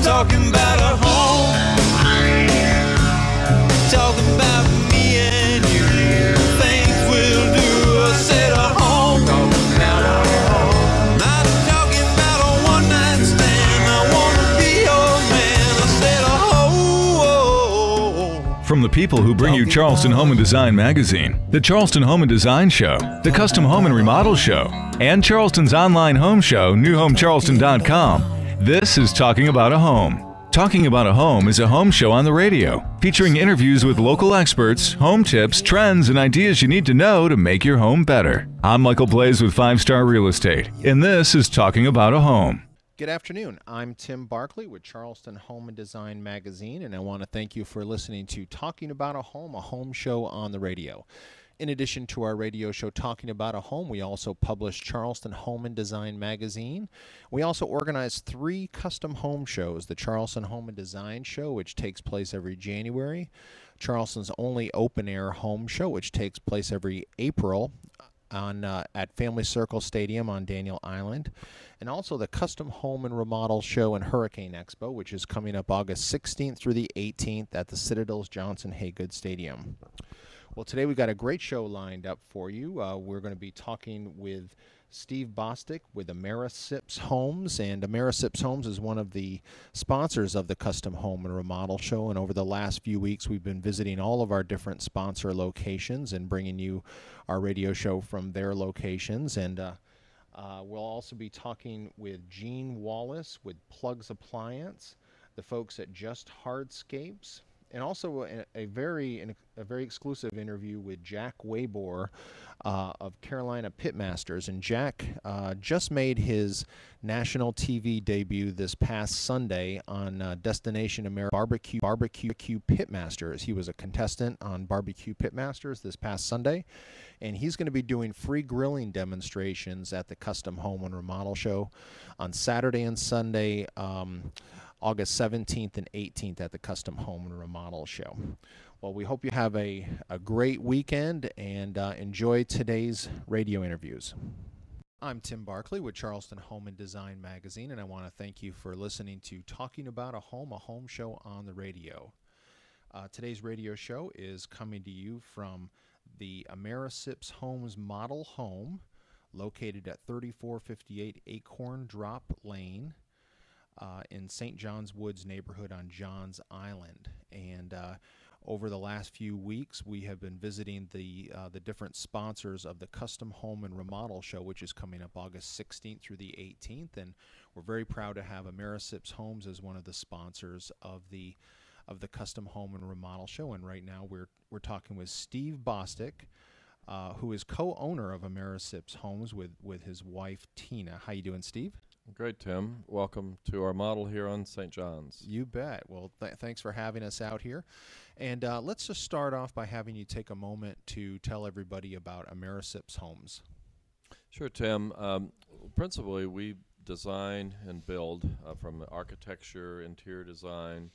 talking about a home. Talking about me and you. Things we'll do. I said a home. Not talking about a one-night stand. I wanna be your man. I said a home. From the people who bring you Charleston Home and Design Magazine, the Charleston Home and Design Show, the Custom Home and Remodel Show, and Charleston's online home show, newhomecharleston.com, this is Talking About a Home. Talking About a Home is a home show on the radio, featuring interviews with local experts, home tips, trends, and ideas you need to know to make your home better. I'm Michael Blaze with 5 Star Real Estate, and this is Talking About a Home. Good afternoon. I'm Tim Barkley with Charleston Home and Design Magazine, and I want to thank you for listening to Talking About a home show on the radio. In addition to our radio show Talking About a Home, we also publish Charleston Home and Design Magazine. We also organize 3 custom home shows: the Charleston Home and Design Show, which takes place every January; Charleston's only open-air home show, which takes place every April at Family Circle Stadium on Daniel Island; and also the Custom Home and Remodel Show and Hurricane Expo, which is coming up August 16th through the 18th at the Citadel's Johnson Haygood Stadium. Well, today we've got a great show lined up for you. We're going to be talking with Steve Bostic with Amerisips Homes, and Amerisips Homes is one of the sponsors of the Custom Home and Remodel Show, and over the last few weeks we've been visiting all of our different sponsor locations and bringing you our radio show from their locations. And we'll also be talking with Gene Wallace with Plugs Appliance, the folks at Just Hardscapes, and also a very exclusive interview with Jack Waybor of Carolina Pitmasters. And Jack just made his national TV debut this past Sunday on Destination America Barbecue Pitmasters. He was a contestant on Barbecue Pitmasters this past Sunday, and he's going to be doing free grilling demonstrations at the Custom Home and Remodel Show on Saturday and Sunday, August 17th and 18th at the Custom Home and Remodel Show. Well, we hope you have a great weekend and enjoy today's radio interviews. I'm Tim Barkley with Charleston Home and Design Magazine, and I want to thank you for listening to Talking About a home show on the radio. Today's radio show is coming to you from the Amerisips Homes Model Home, located at 3458 Acorn Drop Lane, in St. John's Woods neighborhood on Johns Island. And over the last few weeks, we have been visiting the different sponsors of the Custom Home and Remodel Show, which is coming up August 16th through the 18th. And we're very proud to have Amerisips Homes as one of the sponsors of the Custom Home and Remodel Show. And right now we're talking with Steve Bostic, who is co-owner of Amerisips Homes with his wife Tina. How you doing, Steve? Great, Tim. Welcome to our model here on St. John's. You bet. Well, thanks for having us out here. And let's just start off by having you take a moment to tell everybody about Amerisips Homes. Sure, Tim. Principally, we design and build from architecture, interior design.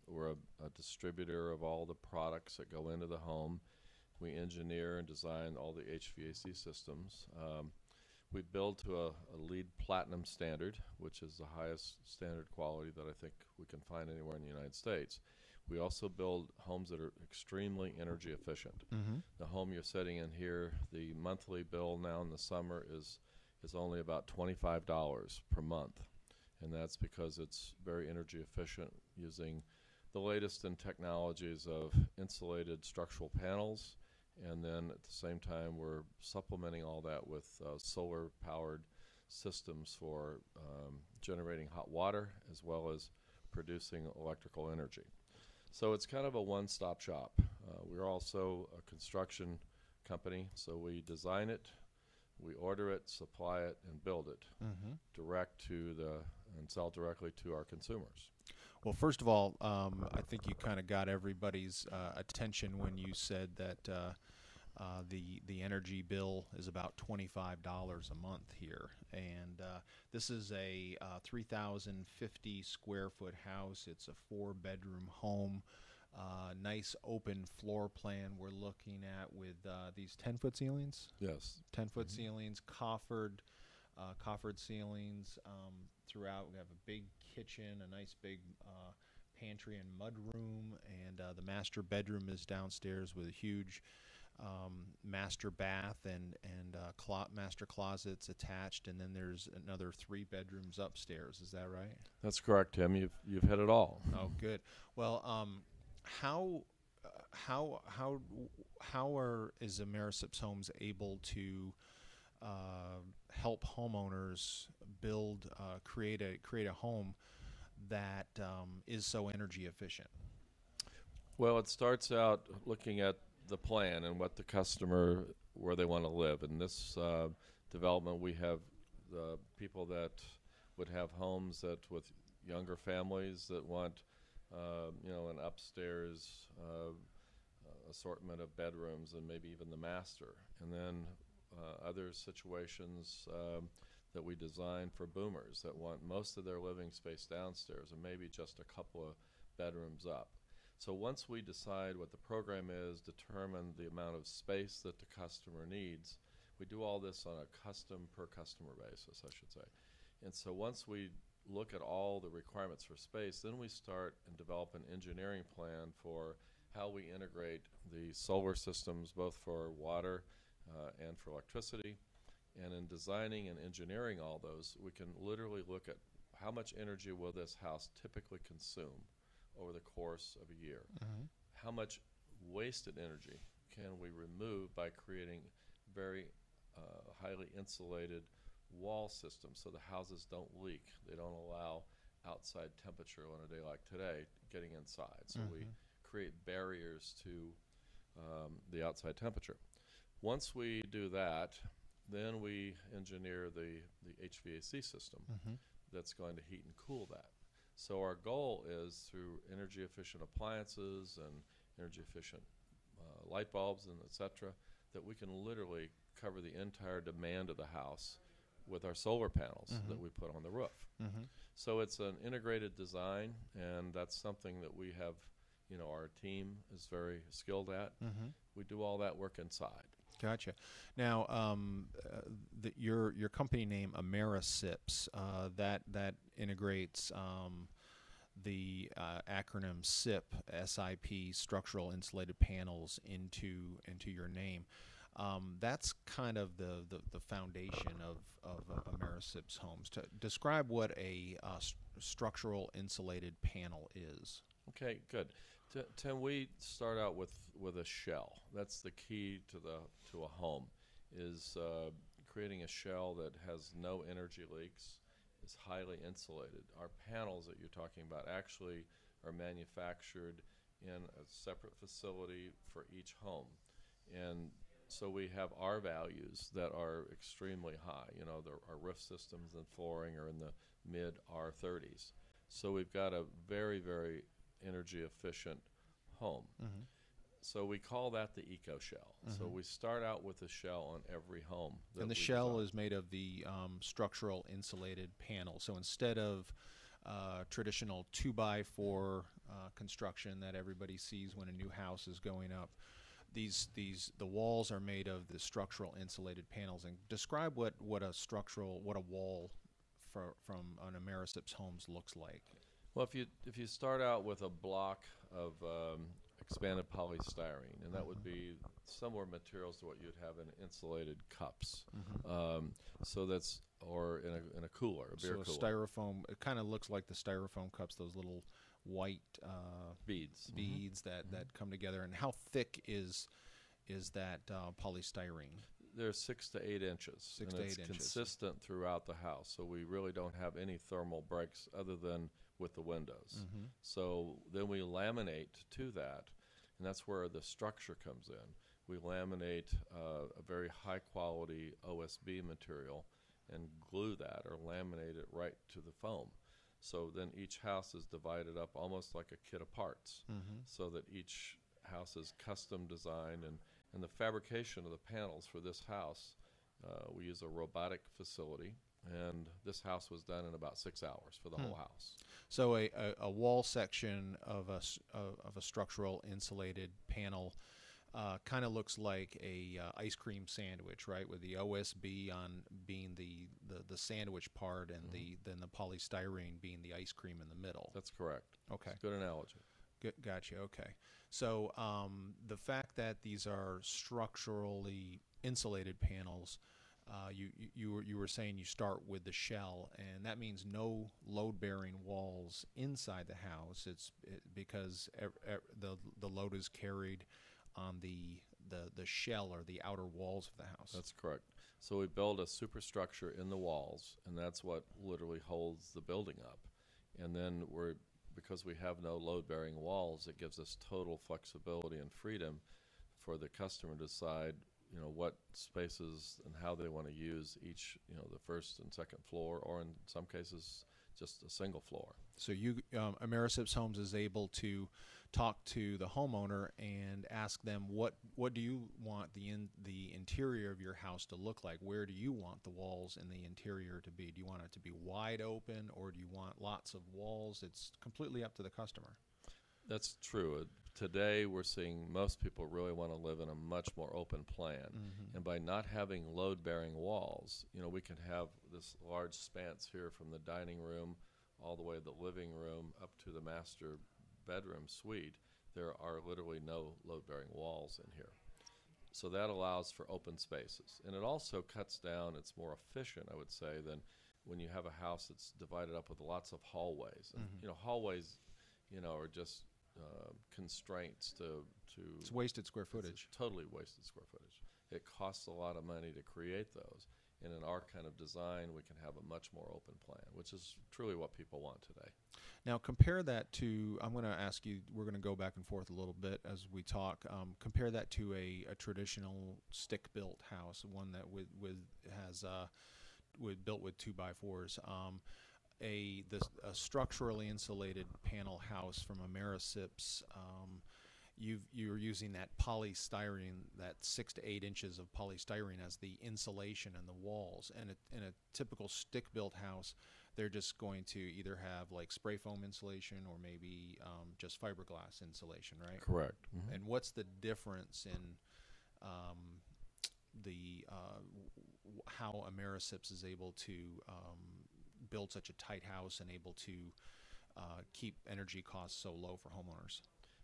We're a distributor of all the products that go into the home. We engineer and design all the HVAC systems. We build to a LEED Platinum standard, which is the highest standard quality that I think we can find anywhere in the United States. We also build homes that are extremely energy efficient. Mm-hmm. The home you're sitting in here, the monthly bill now in the summer is only about $25 per month. And that's because it's very energy efficient, using the latest in technologies of insulated structural panels. And then at the same time, we're supplementing all that with solar-powered systems for generating hot water as well as producing electrical energy. So it's kind of a one-stop shop. We're also a construction company, so we design it, we order it, supply it, and build it direct to and sell directly to our consumers. Well, first of all, I think you kind of got everybody's attention when you said that the energy bill is about $25 a month here, and this is a 3,050 square foot house. It's a 4-bedroom home, nice open floor plan we're looking at with these 10-foot ceilings. Yes, 10-foot ceilings, coffered ceilings. throughout. We have a big kitchen, a nice big pantry and mud room, and the master bedroom is downstairs with a huge master bath and master closets attached, and then there's another 3 bedrooms upstairs. Is that right? That's correct, Tim. You've hit it all. Oh, good. Well, how is Amerisips Homes able to help homeowners build create a home that is so energy efficient? Well, it starts out looking at the plan and what the customer, where they want to live. In this development, we have people that would have homes that with younger families that want, an upstairs assortment of bedrooms and maybe even the master. And then other situations that we design for boomers that want most of their living space downstairs and maybe just a couple of bedrooms up. So once we decide what the program is, determine the amount of space that the customer needs, we do all this on a custom per customer basis, I should say. And so once we look at all the requirements for space, then we start and develop an engineering plan for how we integrate the solar systems both for water and for electricity. And in designing and engineering all those, we can literally look at how much energy will this house typically consume over the course of a year. How much wasted energy can we remove by creating very highly insulated wall systems so the houses don't leak. They don't allow outside temperature on a day like today getting inside. So we create barriers to the outside temperature. Once we do that, then we engineer the HVAC system that's going to heat and cool that. So our goal is through energy efficient appliances and energy efficient light bulbs and et cetera, that we can literally cover the entire demand of the house with our solar panels that we put on the roof. So it's an integrated design, and that's something that we have, our team is very skilled at. We do all that work inside. Gotcha. Now, your company name Amerisips, that integrates the acronym SIP, SIP, structural insulated panels into your name. That's kind of the foundation of Amerisips Homes. To describe what a structural insulated panel is. Okay, good. Tim, we start out with a shell. That's the key to a home, is creating a shell that has no energy leaks, is highly insulated. Our panels that you're talking about actually are manufactured in a separate facility for each home. And so we have our values that are extremely high. Our roof systems and flooring are in the mid R30s. So we've got a very, very energy efficient home. So we call that the eco shell. So we start out with a shell on every home. And the shell is made of the structural insulated panel. So instead of traditional 2x4 construction that everybody sees when a new house is going up, the walls are made of the structural insulated panels. And describe what a wall from an Amerisips Homes looks like. Well, if you start out with a block of expanded polystyrene, and that would be similar materials to what you'd have in insulated cups. So that's, or in a cooler, a beer cooler. So styrofoam, it kind of looks like the styrofoam cups, those little white beads that come together. And how thick is that polystyrene? They're 6 to 8 inches. 6 to 8 inches. Consistent throughout the house, so we really don't have any thermal breaks other than with the windows. So then we laminate to that, and that's where the structure comes in. We laminate a very high quality OSB material and glue that or laminate it right to the foam. So then each house is divided up almost like a kit of parts, so that each house is custom designed, and the fabrication of the panels for this house, we use a robotic facility, and this house was done in about 6 hours for the whole house. So a wall section of a structural insulated panel kind of looks like a ice cream sandwich, right? With the OSB on being the sandwich part, and then the polystyrene being the ice cream in the middle. That's correct. Okay. It's a good analogy. Gotcha. Okay. So the fact that these are structurally insulated panels, you were saying you start with the shell, and that means no load-bearing walls inside the house. Because the load is carried on the shell or the outer walls of the house. That's correct. So we build a superstructure in the walls, and that's what literally holds the building up. And then because we have no load-bearing walls, it gives us total flexibility and freedom for the customer to decide, what spaces and how they want to use each, the first and second floor, or in some cases, just a single floor. So Amerisips Homes is able to talk to the homeowner and ask them what do you want the interior of your house to look like? Where do you want the walls in the interior to be? Do you want it to be wide open, or do you want lots of walls? It's completely up to the customer. That's true. Today we're seeing most people really want to live in a much more open plan. And by not having load-bearing walls, we can have this large span here from the dining room all the way to the living room up to the master bedroom suite. There are literally no load-bearing walls in here. So that allows for open spaces. And it also cuts down, it's more efficient, I would say, than when you have a house that's divided up with lots of hallways. And, hallways, are just constraints to It's wasted square footage. It's totally wasted square footage. It costs a lot of money to create those. And in our kind of design, we can have a much more open plan, which is truly what people want today. Now compare that to, I'm going to ask you, we're going to go back and forth a little bit as we talk. Compare that to a traditional stick-built house, one that built with 2x4s. A structurally insulated panel house from Amerisips. You're using that polystyrene, that 6 to 8 inches of polystyrene as the insulation in the walls. And in a typical stick-built house, they're just going to either have like spray foam insulation or maybe just fiberglass insulation, right? Correct. And what's the difference in how Amerisips is able to build such a tight house and able to keep energy costs so low for homeowners?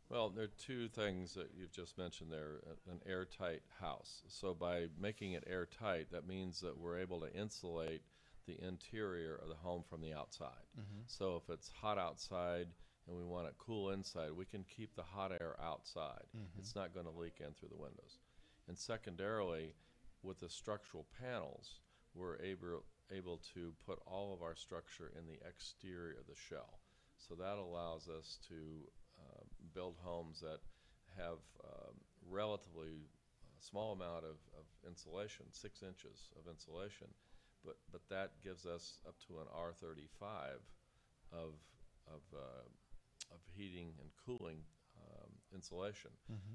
Well, there are two things that you've just mentioned there. An airtight house. So by making it airtight, that means that we're able to insulate the interior of the home from the outside. So if it's hot outside and we want it cool inside, we can keep the hot air outside. It's not going to leak in through the windows. And secondarily, with the structural panels, we're able to put all of our structure in the exterior of the shell. So that allows us to build homes that have relatively small amount of insulation, 6 inches of insulation, but that gives us up to an R35 of heating and cooling insulation.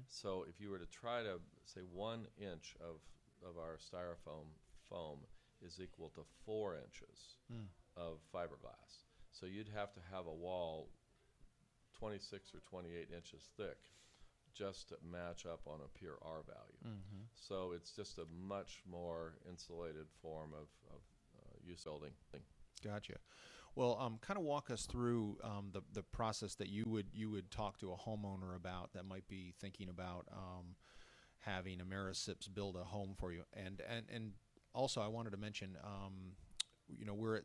So if you were to try to say 1 inch of our styrofoam foam is equal to 4 inches of fiberglass. So you'd have to have a wall 26 or 28 inches thick just to match up on a pure R value. So it's just a much more insulated form of use building. Gotcha. Well, kind of walk us through the process that you would talk to a homeowner about that might be thinking about having Amerisips build a home for you. And also, I wanted to mention,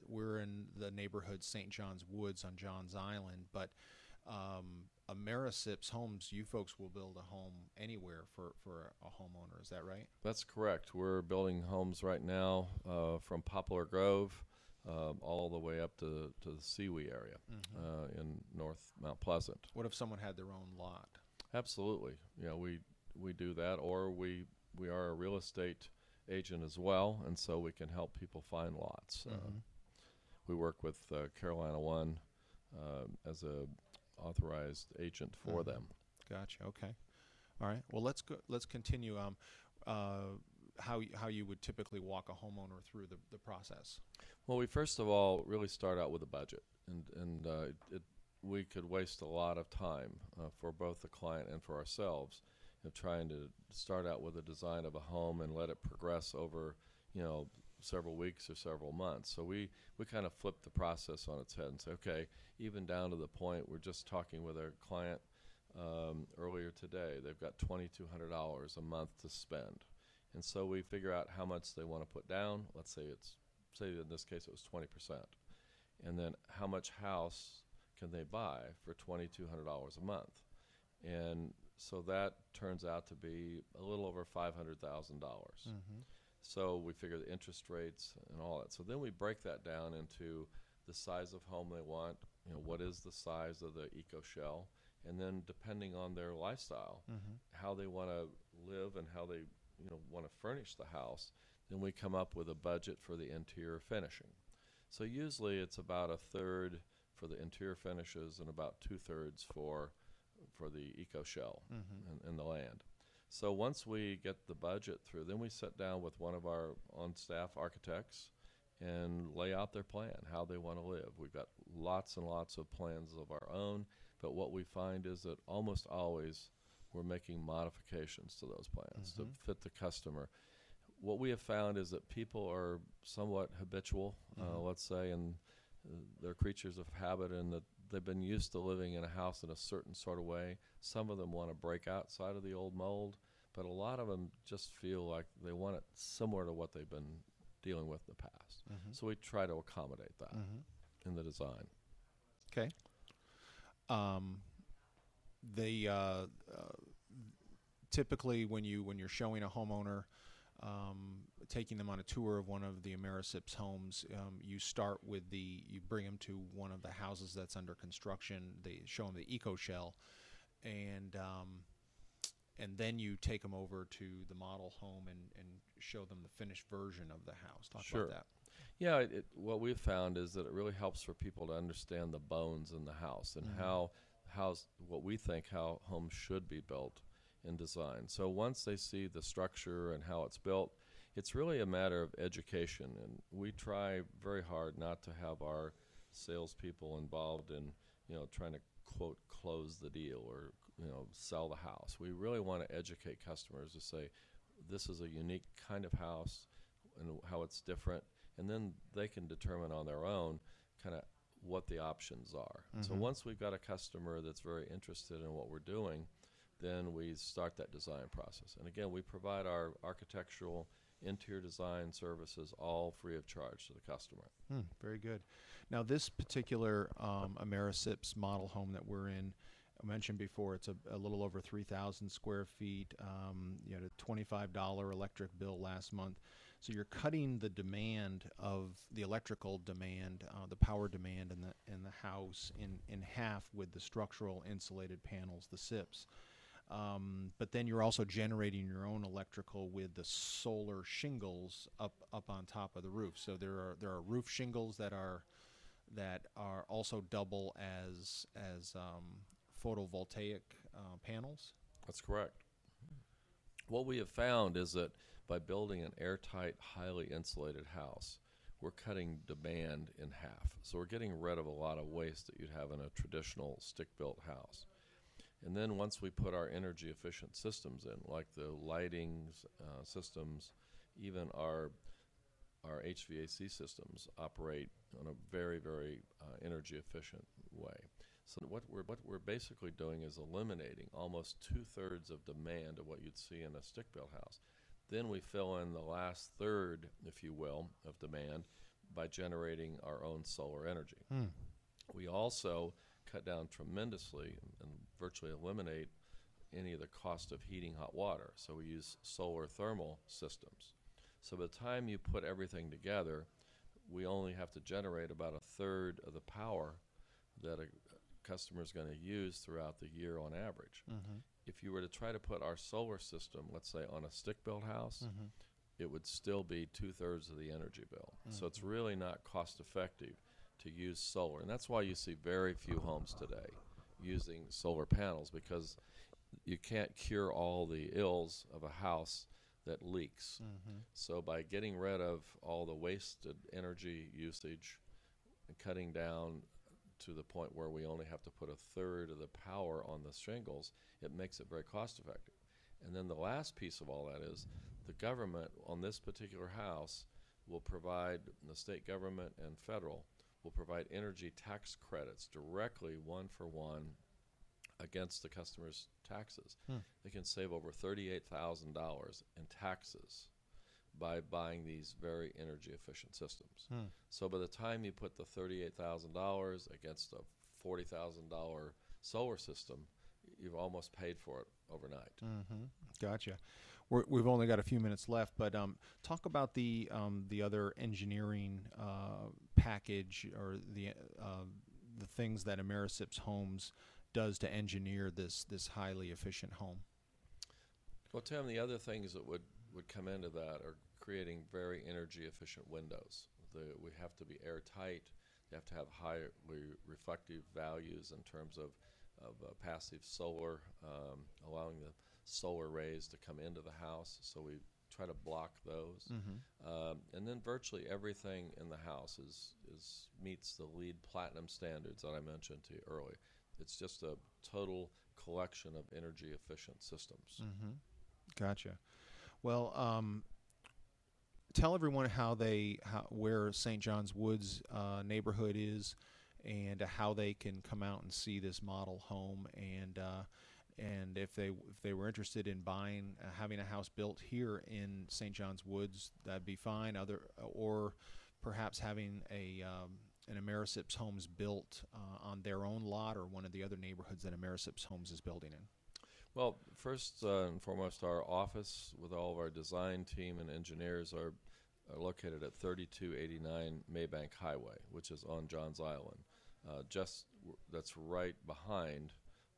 we're in the neighborhood St. John's Woods on Johns Island, but Amerisips Homes, you folks will build a home anywhere for a homeowner. Is that right? That's correct. We're building homes right now from Poplar Grove all the way up to the Seawee area in North Mount Pleasant. What if someone had their own lot? Absolutely. We do that, or we are a real estate agent as well, and so we can help people find lots. We work with Carolina One as a authorized agent for them. Gotcha. Okay. All right. Well, let's continue. How you would typically walk a homeowner through the process? Well, we first of all really start out with a budget, and we could waste a lot of time for both the client and for ourselves of trying to start out with a design of a home and let it progress over, several weeks or several months. So we kind of flip the process on its head and say, okay, even down to the point, we're just talking with our client earlier today. They've got $2,200 a month to spend. And so we figure out how much they want to put down. Let's say in this case it was 20%. And then how much house can they buy for $2,200 a month? And so that turns out to be a little over $500,000. So we figure the interest rates and all that. So then we break that down into the size of home they want, what is the size of the eco shell, and then depending on their lifestyle, how they want to live and how they want to furnish the house, then we come up with a budget for the interior finishing. So usually it's about a third for the interior finishes and about 2/3 for the eco shell and the land. So once we get the budget through, then we sit down with one of our on-staff architects and lay out their plan, how they want to live. We've got lots and lots of plans of our own, but what we find is that almost always we're making modifications to those plans to fit the customer. What we have found is that people are somewhat habitual, let's say, and they're creatures of habit, and that they've been used to living in a house in a certain sort of way. Some of them want to break outside of the old mold, but a lot of them just feel like they want it similar to what they've been dealing with in the past. So we try to accommodate that in the design. Okay. Typically when you're showing a homeowner, taking them on a tour of one of the Americips homes, you start with you bring them to one of the houses that's under construction. They show them the eco shell, and then you take them over to the model home and show them the finished version of the house. Talk about that. Yeah, what we've found is that it really helps for people to understand the bones in the house and how what we think how homes should be built in design. So once they see the structure and how it's built, it's really a matter of education, and we try very hard not to have our salespeople involved in trying to quote close the deal or sell the house. We really want to educate customers to say this is a unique kind of house and how it's different, and then they can determine on their own kind of what the options are. So once we've got a customer that's very interested in what we're doing, then we start that design process. And again, we provide our architectural interior design services all free of charge to the customer. Very good. Now this particular Americips model home that we're in, I mentioned before, it's a little over 3,000 square feet. You had a $25 electric bill last month. So you're cutting the demand of the electrical demand, the power demand in the house in half with the structural insulated panels, the SIPs. But then you're also generating your own electrical with the solar shingles up on top of the roof. So there are roof shingles that are also double as photovoltaic panels. That's correct. What we have found is that by building an airtight, highly insulated house, we're cutting demand in half. So we're getting rid of a lot of waste that you'd have in a traditional stick-built house. And then once we put our energy efficient systems in, like the lighting systems, even our HVAC systems operate in a very, very energy efficient way. So what we're basically doing is eliminating almost 2/3 of demand of what you'd see in a stick-built house. Then we fill in the last third, if you will, of demand by generating our own solar energy. We also cut down tremendously and virtually eliminate any of the cost of heating hot water. So we use solar thermal systems. So by the time you put everything together, we only have to generate about 1/3 of the power that a customer is going to use throughout the year on average. If you were to try to put our solar system, let's say, on a stick-built house, it would still be 2/3 of the energy bill. So it's really not cost-effective to use solar. And that's why you see very few homes today using solar panels, because you can't cure all the ills of a house that leaks. So by getting rid of all the wasted energy usage and cutting down to the point where we only have to put 1/3 of the power on the shingles, it makes it very cost effective. And then the last piece of all that is the government on this particular house will provide, the state government and federal will provide energy tax credits directly one-for-one against the customer's taxes. They can save over $38,000 in taxes by buying these very energy efficient systems. So by the time you put the $38,000 against a $40,000 solar system, you've almost paid for it overnight. Gotcha. We've only got a few minutes left, but talk about the other engineering package or the things that Americips Homes does to engineer this highly efficient home. Well, Tim, the other things that would come into that are creating very energy efficient windows. We have to be airtight. They have to have highly reflective values in terms of passive solar, allowing the solar rays to come into the house. So we try to block those. And then virtually everything in the house meets the LEED Platinum standards that I mentioned to you earlier. It's just a total collection of energy efficient systems. Gotcha. Well, tell everyone where St. John's Woods neighborhood is, and how they can come out and see this model home, and if they were interested in having a house built here in St. John's Woods, that'd be fine. Or perhaps having an Americips Homes built on their own lot, or one of the other neighborhoods that Americips Homes is building in. Well, first and foremost, our office with all of our design team and engineers are located at 3289 Maybank Highway, which is on Johns Island. That's right behind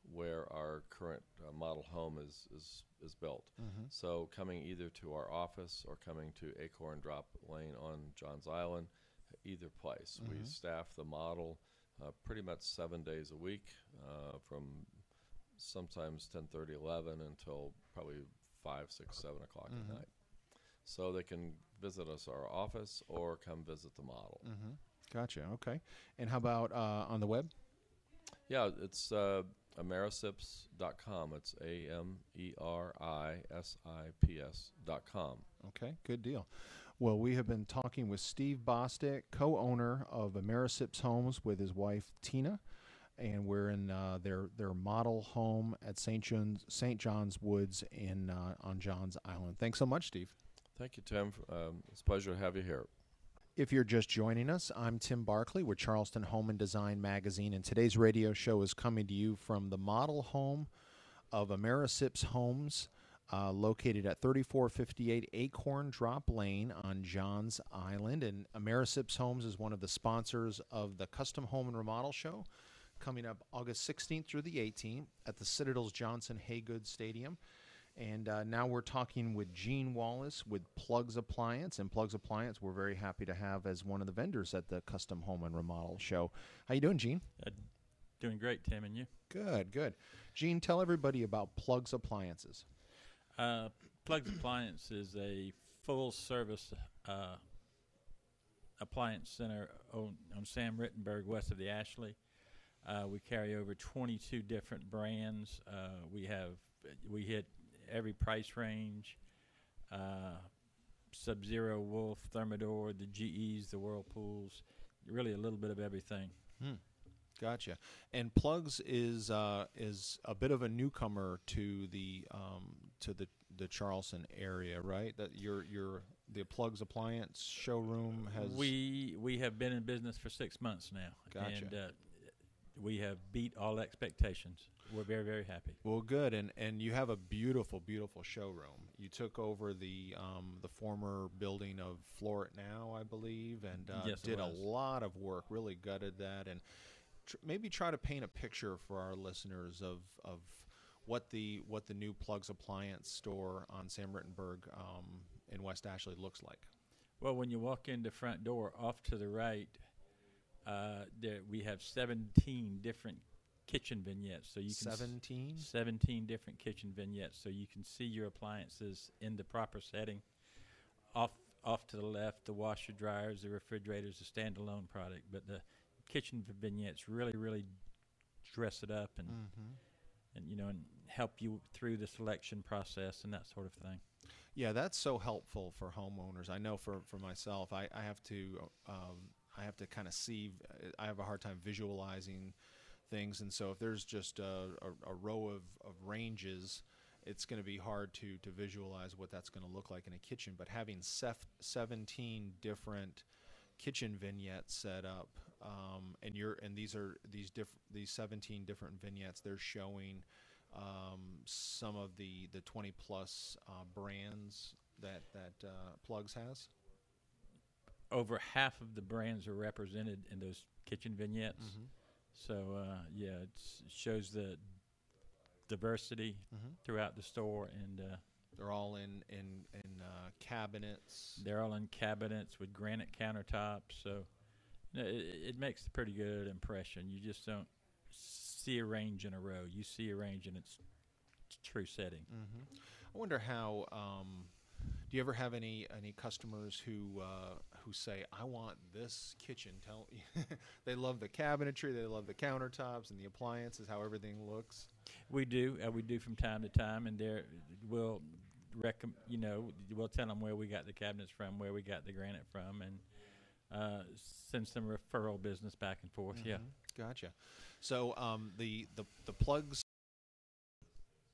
where our current model home is built. So coming either to our office or coming to Acorn Drop Lane on Johns Island, either place. We staff the model pretty much 7 days a week, from sometimes 10:30, 11 until probably 5, 6, 7 o'clock at night. So they can visit us, our office, or come visit the model. Gotcha. Okay. And how about on the web? Yeah, it's Americips.com. It's AMERISIPS.com. Okay, good deal. Well, we have been talking with Steve Bostic, co-owner of Americips Homes, with his wife Tina, and we're in their model home at St. John's Woods on Johns Island. Thanks so much, Steve. Thank you, Tim. It's a pleasure to have you here. If you're just joining us, I'm Tim Barkley with Charleston Home and Design Magazine, and today's radio show is coming to you from the model home of Americips Homes, located at 3458 Acorn Drop Lane on Johns Island. And Americips Homes is one of the sponsors of the Custom Home and Remodel Show, coming up August 16th through the 18th at the Citadel's Johnson Haygood Stadium. And now we're talking with Gene Wallace with Plugs Appliance. And Plugs Appliance we're very happy to have as one of the vendors at the Custom Home and Remodel Show. How you doing, Gene? Doing great, Tim, and you? Good, good. Gene, tell everybody about Plugs Appliances. Plugs Appliance is a full-service appliance center on Sam Rittenberg, west of the Ashley. We carry over 22 different brands. We hit every price range, Sub-Zero, Wolf, Thermador, the GEs, the Whirlpools, really a little bit of everything. Gotcha. And Plugs is a bit of a newcomer to the Charleston area, right? That the Plugs Appliance showroom has. We have been in business for 6 months now. Gotcha. And we have beat all expectations. We're very, very happy. Well, good, and you have a beautiful, beautiful showroom. You took over the former building of Floor It Now, I believe, and Yes, did it a was. lot of work. Really gutted that, and maybe try to paint a picture for our listeners of what the new Plugs Appliance store on Sam Rittenberg in West Ashley looks like. Well, when you walk in the front door, off to the right, we have 17 different kitchen vignettes. So you can 17 different kitchen vignettes, so you can see your appliances in the proper setting. Off to the left, the washer, dryers, the refrigerators, a standalone product, but the kitchen vignettes really, really dress it up, and and help you through the selection process and that sort of thing. Yeah, that's so helpful for homeowners. I know for myself, I have to kind of see. I have a hard time visualizing things, and so if there's just a row of ranges, it's going to be hard to visualize what that's going to look like in a kitchen. But having 17 different kitchen vignettes set up, and these 17 different vignettes, they're showing some of the 20 plus brands that Plugs has. Over half of the brands are represented in those kitchen vignettes. Mm-hmm. So yeah, it shows the diversity throughout the store, and they're all in cabinets. they're all in cabinets with granite countertops. So it makes a pretty good impression. You just don't see a range in a row. You see a range in its true setting. Mm-hmm. I wonder how. Do you ever have any customers who say, "I want this kitchen"? They love the cabinetry, they love the countertops and the appliances, how everything looks. We do from time to time, and we'll we'll tell them where we got the cabinets from, where we got the granite from, and send some referral business back and forth. Mm-hmm. Yeah, gotcha. So the Plugs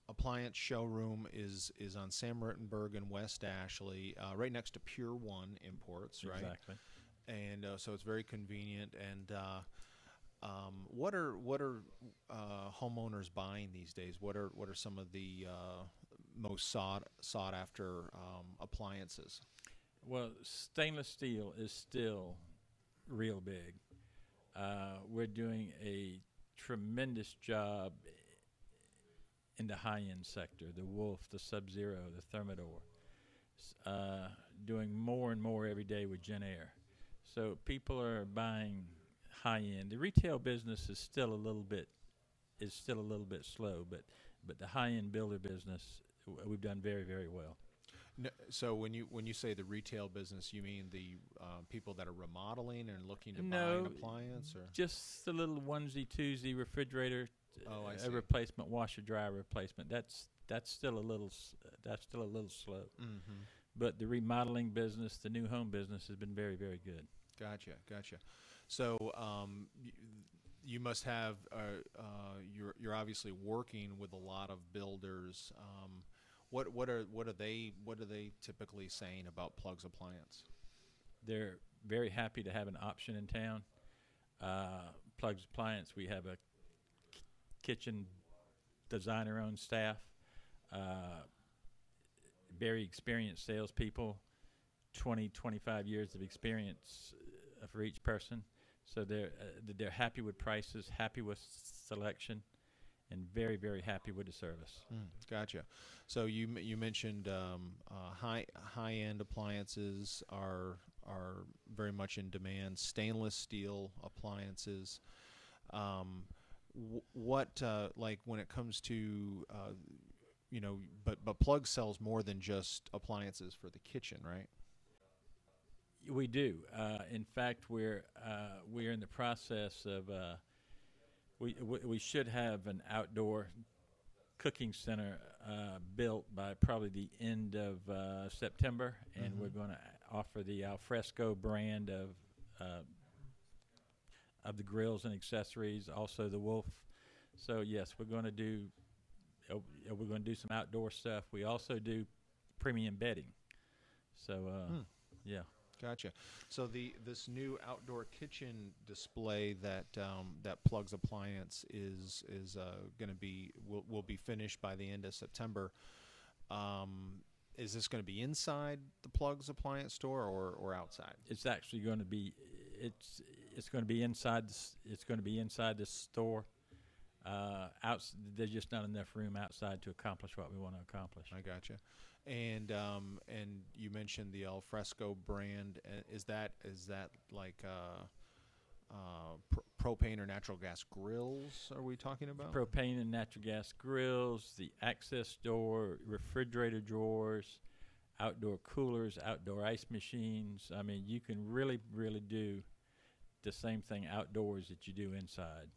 appliance showroom is on Sam Rittenberg in West Ashley, right next to Pure One Imports, right? Exactly. And so it's very convenient. And what are homeowners buying these days? What are some of the most sought after appliances? Well, stainless steel is still real big. We're doing a tremendous job in the high-end sector, the Wolf, the Sub-Zero, the Thermador, doing more and more every day with JennAir. So people are buying high-end. The retail business is still a little bit slow, but the high-end builder business, we've done very, very well. No, so when you say the retail business, you mean the people that are remodeling and looking to buy an appliance, or just the little onesie twosie refrigerator, I see. a replacement, washer dryer replacement. That's still a little slow. Mm-hmm. But the remodeling business, the new home business, has been very, very good. Gotcha. So you must have you're obviously working with a lot of builders. What are they typically saying about Plugs Appliance? They're very happy to have an option in town. Plugs Appliance, we have a kitchen designer-owned staff, very experienced salespeople, 20, 25 years of experience for each person. So they're happy with prices, happy with selection, and very, very happy with the service. Gotcha. So you mentioned high-end appliances are very much in demand. Stainless steel appliances. What like when it comes to but Plug sells more than just appliances for the kitchen, right? We do. In fact, we're in the process of we should have an outdoor cooking center built by probably the end of September, and we're going to offer the Alfresco brand of the grills and accessories, also the Wolf. So yes, we're going to do some outdoor stuff. We also do premium bedding. So yeah. Gotcha. So this new outdoor kitchen display that Plugs Appliance is going to be will be finished by the end of September. Is this going to be inside the Plugs Appliance store or outside? It's actually going to be it's going to be inside. It's going to be inside the store. There's just not enough room outside to accomplish what we want to accomplish. I gotcha. And you mentioned the Alfresco brand. Is that like propane or natural gas grills? Are we talking about propane and natural gas grills? The access door, refrigerator drawers, outdoor coolers, outdoor ice machines. I mean, you can really, really do the same thing outdoors that you do inside.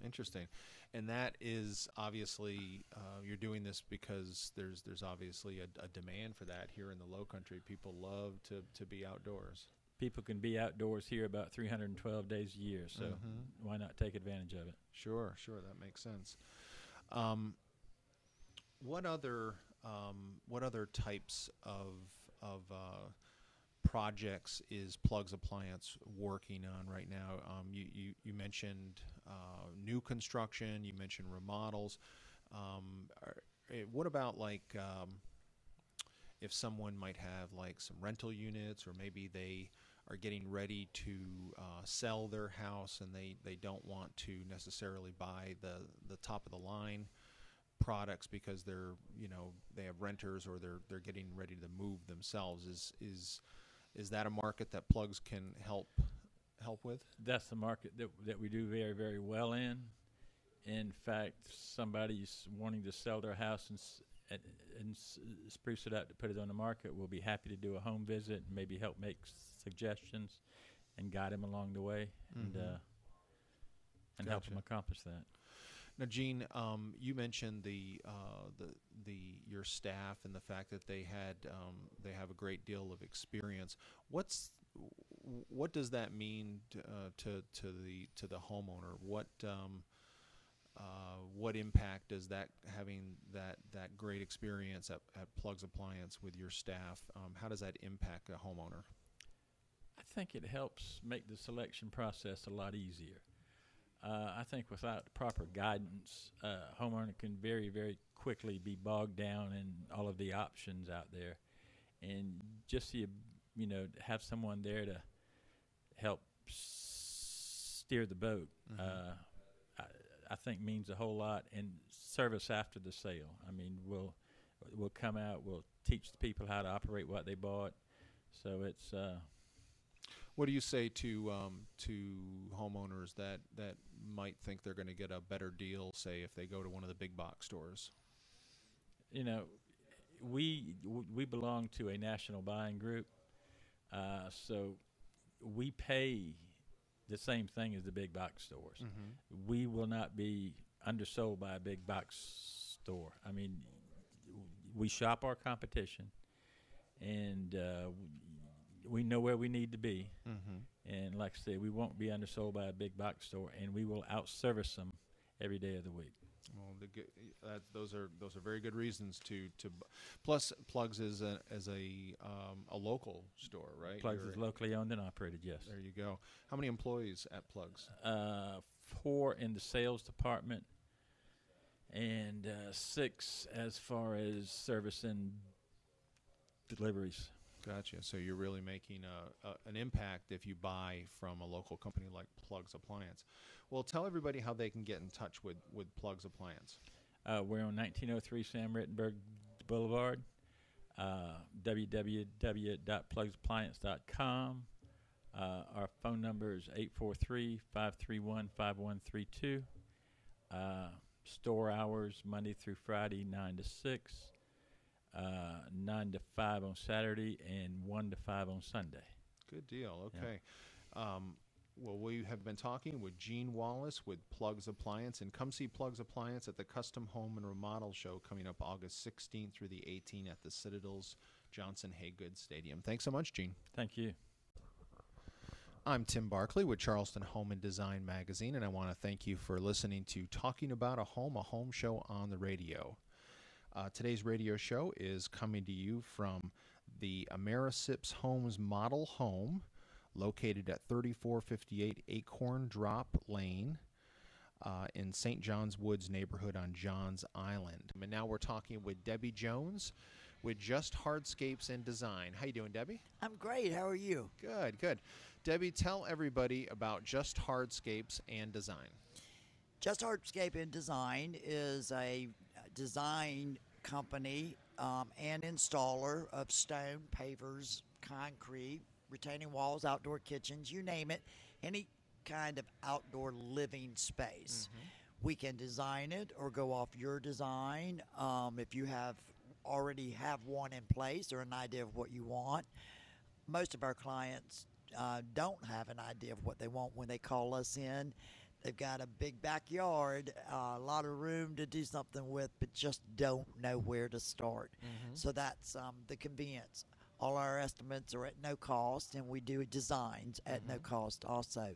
Interesting. And that is obviously, you're doing this because there's obviously a demand for that here in the Low Country. People love to be outdoors. People can be outdoors here about 312 days a year, so why not take advantage of it? Sure, that makes sense. What other types of projects is Plugs Appliance working on right now? You mentioned new construction. You mentioned remodels. What about if someone might have like some rental units, or maybe they are getting ready to sell their house and they don't want to necessarily buy the top of the line products because they have renters, or they're getting ready to move themselves. Is that a market that Plugs can help with? That's the market that we do very, very well in. In fact, somebody's wanting to sell their house and spruce it up to put it on the market. We'll be happy to do a home visit and maybe help make suggestions and guide them along the way, and help them accomplish that. Now, Gene, you mentioned your staff and the fact that they have a great deal of experience. What does that mean to the homeowner? What impact does that having that great experience at Plugs Appliance with your staff? How does that impact a homeowner? I think it helps make the selection process a lot easier. I think without proper guidance, a homeowner can very, very quickly be bogged down in all of the options out there, and just have someone there to help steer the boat. I think means a whole lot, and service after the sale. I mean, we'll come out, we'll teach the people how to operate what they bought. So it's. What do you say to homeowners that might think they're going to get a better deal, say if they go to one of the big box stores? We belong to a national buying group, so we pay the same thing as the big box stores. We will not be undersold by a big box store. I mean, we shop our competition, and we know where we need to be. And like I said, we won't be undersold by a big box store, and we will out-service them every day of the week. Well, those are very good reasons to. Plus, Plugs is a local store, right? Plugs is locally owned and operated. Yes. There you go. How many employees at Plugs? 4 in the sales department, and 6 as far as service and deliveries. Gotcha. So you're really making an impact if you buy from a local company like Plugs Appliance. Well, tell everybody how they can get in touch with Plugs Appliance. We're on 1903 Sam Rittenberg Boulevard, www.plugsappliance.com. Our phone number is 843-531-5132. Store hours Monday through Friday, 9 to 6. 9 to 5 on Saturday, and 1 to 5 on Sunday. Good deal. Okay. Yeah. Well, we have been talking with Gene Wallace with Plugs Appliance, and come see Plugs Appliance at the Custom Home and Remodel Show coming up August 16th through the 18th at the Citadel's Johnson Haygood Stadium. Thanks so much, Gene. Thank you. I'm Tim Barkley with Charleston Home and Design Magazine, and I want to thank you for listening to Talking About a Home show on the radio. Today's radio show is coming to you from the Amerisips Homes Model Home, located at 3458 Acorn Drop Lane in St. John's Woods neighborhood on Johns Island. And now we're talking with Debbie Jones with Just Hardscapes and Design. How you doing, Debbie? I'm great. How are you? Good. Debbie, tell everybody about Just Hardscapes and Design. Just Hardscape and Design is a design company and installer of stone, pavers, concrete, retaining walls, outdoor kitchens, you name it, any kind of outdoor living space. We can design it or go off your design. If you already have one in place or an idea of what you want. Most of our clients don't have an idea of what they want when they call us in. They've got a big backyard, a lot of room to do something with, but just don't know where to start. So that's the convenience. All our estimates are at no cost, and we do designs at no cost also.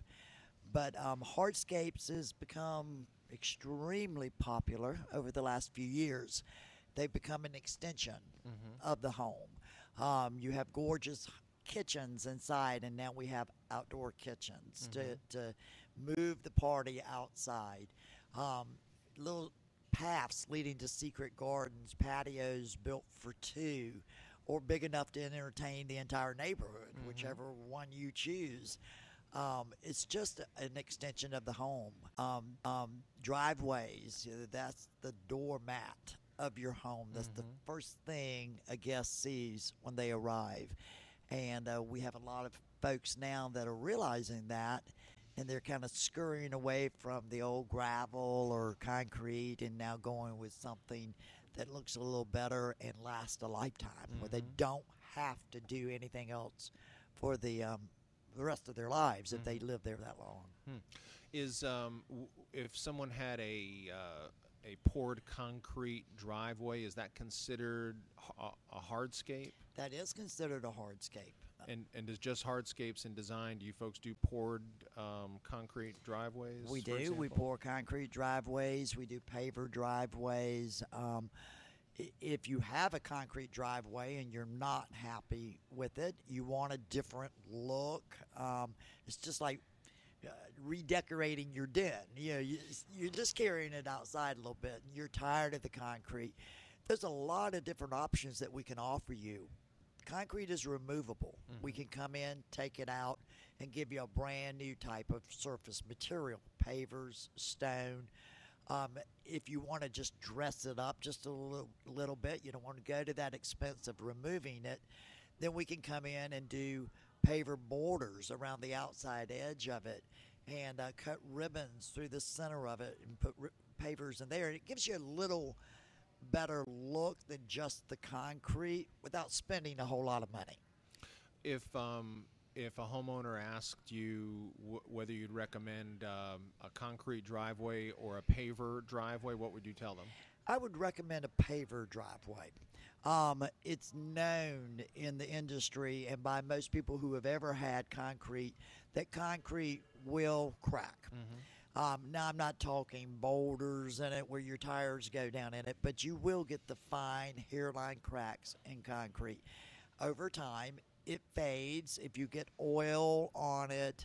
But hardscapes has become extremely popular over the last few years. They've become an extension of the home. You have gorgeous kitchens inside, and now we have outdoor kitchens to move the party outside. Little paths leading to secret gardens, patios built for two, or big enough to entertain the entire neighborhood, whichever one you choose. It's just an extension of the home. Driveways, that's the doormat of your home. That's the first thing a guest sees when they arrive. And we have a lot of folks now that are realizing that, and they're kind of scurrying away from the old gravel or concrete and now going with something that looks a little better and lasts a lifetime, where they don't have to do anything else for the rest of their lives if they live there that long. Is if someone had a poured concrete driveway, is that considered a hardscape? That is considered a hardscape. And does just hardscapes in design, do you folks do poured concrete driveways? We for do. We example? pour concrete driveways. We do paver driveways. If you have a concrete driveway and you're not happy with it, you want a different look. It's just like redecorating your den. You're just carrying it outside a little bit, and you're tired of the concrete. There's a lot of different options that we can offer you. Concrete is removable. We can come in, take it out, and give you a brand new type of surface material, pavers, stone. If you want to just dress it up just a little bit, you don't want to go to that expense of removing it, then we can come in and do paver borders around the outside edge of it and cut ribbons through the center of it and put pavers in there. It gives you a little better look than just the concrete without spending a whole lot of money. If a homeowner asked you whether you'd recommend a concrete driveway or a paver driveway, what would you tell them? I would recommend a paver driveway. It's known in the industry and by most people who have ever had concrete that concrete will crack. Now, I'm not talking boulders in it where your tires go down in it, but you will get the fine hairline cracks in concrete. Over time, it fades. If you get oil on it,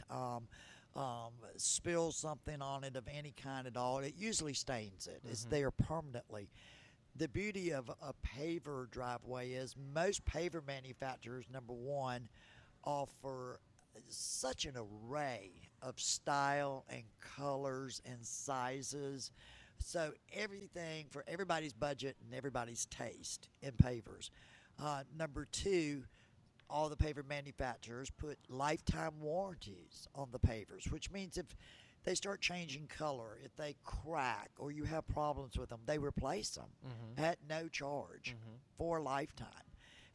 spill something on it of any kind at all, it usually stains it. It's there permanently. The beauty of a paver driveway is most paver manufacturers, number one, offer such an array of style and colors and sizes. So everything for everybody's budget and everybody's taste in pavers. Number two, all the paver manufacturers put lifetime warranties on the pavers, which means if they start changing color, if they crack or you have problems with them, they replace them at no charge for a lifetime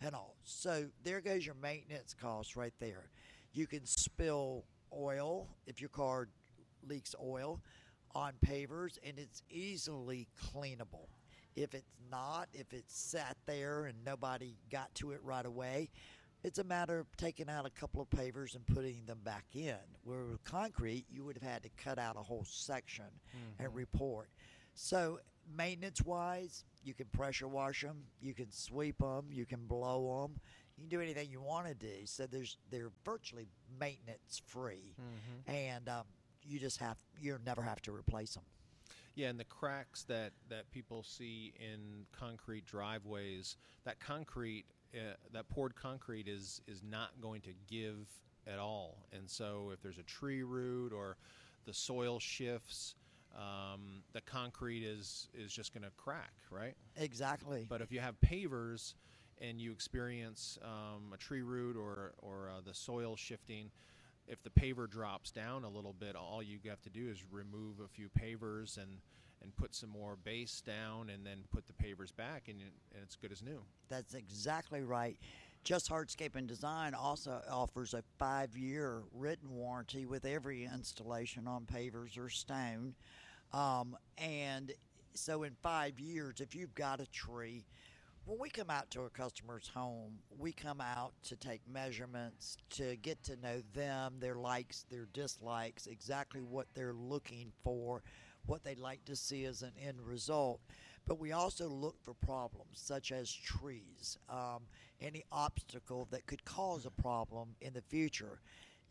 and all. So there goes your maintenance cost right there. You can spill oil if your car leaks oil on pavers, and it's easily cleanable. If it's not, if it's sat there and nobody got to it right away, it's a matter of taking out a couple of pavers and putting them back in. Where with concrete, you would have had to cut out a whole section and report. So maintenance-wise, you can pressure wash them, you can sweep them, you can blow them. You can do anything you want to do. So they're virtually maintenance-free, and you never have to replace them. Yeah, and the cracks that people see in concrete driveways, that concrete, that poured concrete is not going to give at all. And so if there's a tree root or the soil shifts, the concrete is just going to crack, right? Exactly. But if you have pavers and you experience a tree root or the soil shifting, if the paver drops down a little bit, all you have to do is remove a few pavers and put some more base down and then put the pavers back, and it's good as new. That's exactly right. Just Hardscape and Design also offers a 5-year written warranty with every installation on pavers or stone. And so in 5 years, if you've got a tree, when we come out to a customer's home, we come out to take measurements, to get to know them, their likes, their dislikes, exactly what they're looking for, what they'd like to see as an end result. But we also look for problems such as trees, any obstacle that could cause a problem in the future.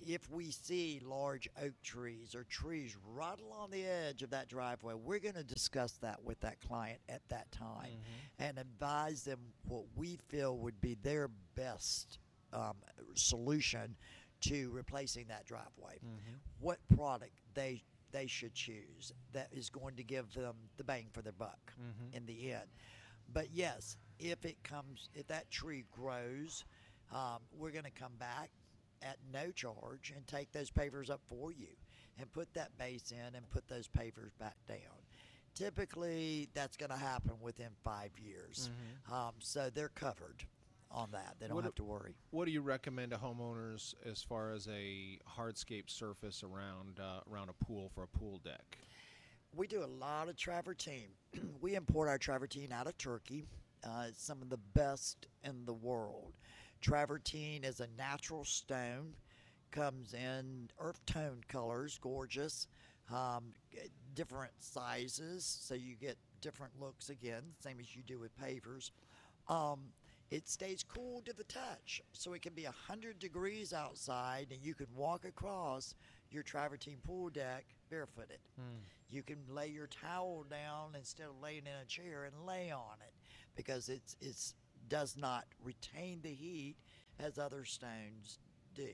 If we see large oak trees or trees right along the edge of that driveway, we're going to discuss that with that client at that time and advise them what we feel would be their best solution to replacing that driveway. What product they should choose that is going to give them the bang for their buck in the end. But yes, if that tree grows, we're going to come back at no charge and take those pavers up for you and put that base in and put those pavers back down. Typically, that's going to happen within 5 years. So they're covered on that. They don't have to worry. What do you recommend to homeowners as far as a hardscape surface around a pool for a pool deck? We do a lot of travertine. We import our travertine out of Turkey. It's some of the best in the world. Travertine is a natural stone, comes in earth tone colors, gorgeous, different sizes, so you get different looks again, same as you do with pavers. It stays cool to the touch, so it can be 100 degrees outside and you can walk across your travertine pool deck barefooted. You can lay your towel down instead of laying in a chair and lay on it because it does not retain the heat as other stones do.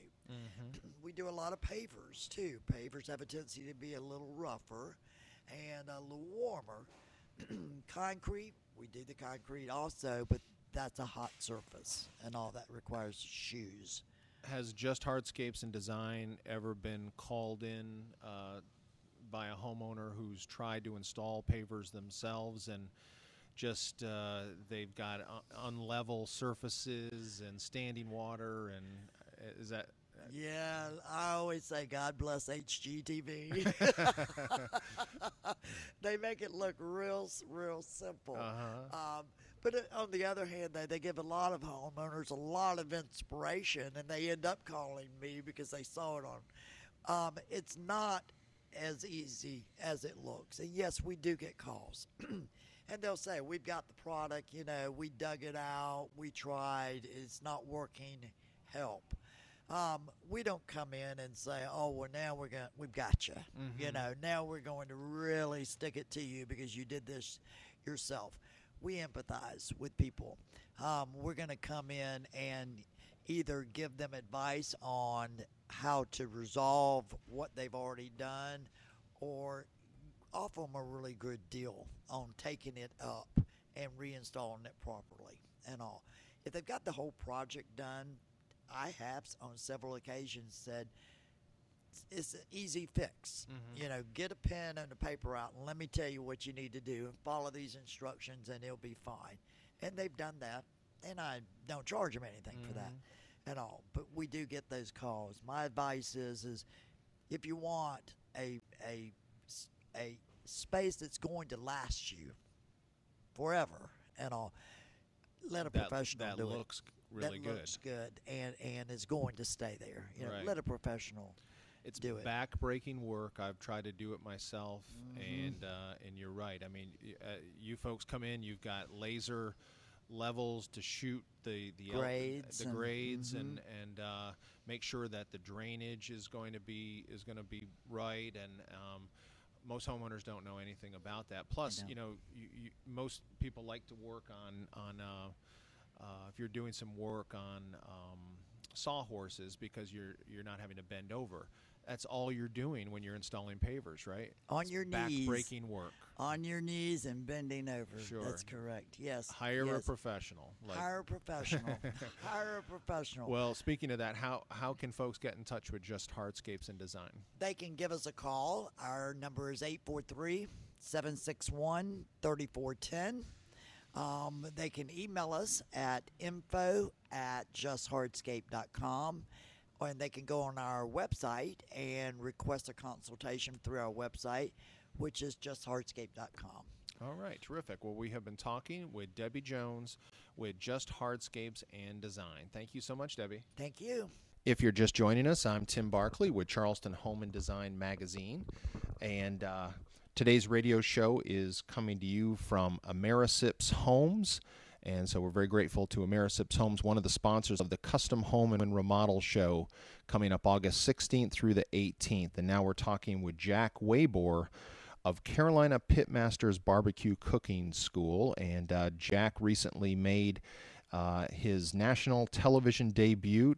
We do a lot of pavers too. Pavers have a tendency to be a little rougher and a little warmer. Concrete, we do the concrete also, but that's a hot surface, and all that requires shoes. Has Just Hardscapes and Design ever been called in by a homeowner who's tried to install pavers themselves and just they've got unlevel surfaces and standing water, and is that? Yeah, I always say God bless HGTV. They make it look real simple. But on the other hand, they give a lot of homeowners a lot of inspiration, and they end up calling me because they saw it on. It's not as easy as it looks. And yes, we do get calls. And they'll say, we've got the product, we dug it out, we tried, it's not working, help. We don't come in and say, oh, well, now we've got you. Now we're going to really stick it to you because you did this yourself. We empathize with people. We're going to come in and either give them advice on how to resolve what they've already done or offer them a really good deal on taking it up and reinstalling it properly and all. If they've got the whole project done, I have on several occasions said, it's an easy fix. Get a pen and a paper out and let me tell you what you need to do and follow these instructions and it'll be fine. And they've done that, and I don't charge them anything for that at all. But we do get those calls. My advice is if you want a space that's going to last you forever and all, let a professional do it. That looks really good. That looks good and is going to stay there. Right. Let a professional do it. It's back-breaking work. I've tried to do it myself, and you're right. I mean, you folks come in, you've got laser levels to shoot the grades and make sure that the drainage is going to be right, and most homeowners don't know anything about that. Plus, most people like to work on if you're doing some work on sawhorses because you're not having to bend over. That's all you're doing when you're installing pavers, right? On your knees. Back-breaking work. On your knees and bending over. Sure. That's correct. Yes. Hire a professional. Hire a professional. Hire a professional. Well, speaking of that, how can folks get in touch with Just Hardscapes and Design? They can give us a call. Our number is 843-761-3410. They can email us at info at justhardscape.com, and they can go on our website and request a consultation through our website, which is justhardscape.com. All right, terrific. Well, we have been talking with Debbie Jones with Just Hardscapes and Design. Thank you so much, Debbie. Thank you. If you're just joining us, I'm Tim Barkley with Charleston Home and Design Magazine, and today's radio show is coming to you from Amerisips Homes, and so we're very grateful to Amerisips Homes, one of the sponsors of the Custom Home and Remodel Show coming up August 16th through the 18th, and now we're talking with Jack Wabor of Carolina Pitmasters Barbecue Cooking School, and Jack recently made his national television debut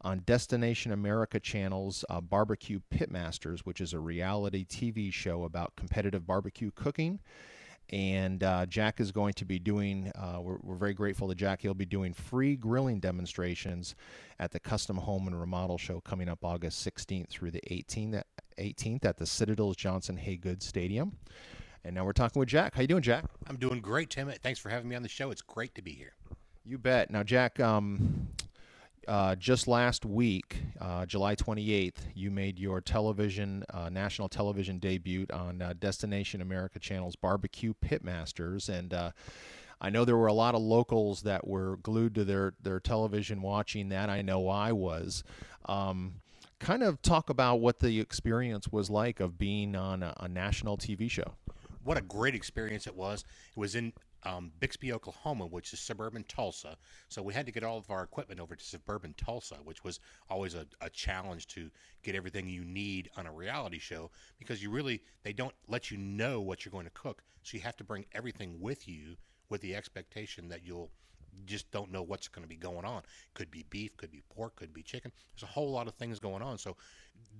on Destination America Channel's Barbecue Pitmasters, which is a reality TV show about competitive barbecue cooking. And Jack is going to be doing, we're very grateful to Jack. He'll be doing free grilling demonstrations at the Custom Home and Remodel Show coming up August 16th through the 18th at the Citadel's Johnson Haygood Stadium. And now we're talking with Jack. How you doing, Jack? I'm doing great, Tim. Thanks for having me on the show. It's great to be here. You bet. Now, Jack, just last week, July 28th, you made your national television debut on Destination America Channel's Barbecue Pitmasters, and I know there were a lot of locals that were glued to their television watching that. I know I was. Kind of talk about what the experience was like of being on a national TV show. What a great experience it was. It was in Bixby, Oklahoma, which is suburban Tulsa. So we had to get all of our equipment over to suburban Tulsa, which was always a challenge to get everything you need on a reality show, because they don't let you know what you're going to cook. So you have to bring everything with you with the expectation that you'll just don't know what's going to be going on. Could be beef, could be pork, could be chicken. There's a whole lot of things going on. So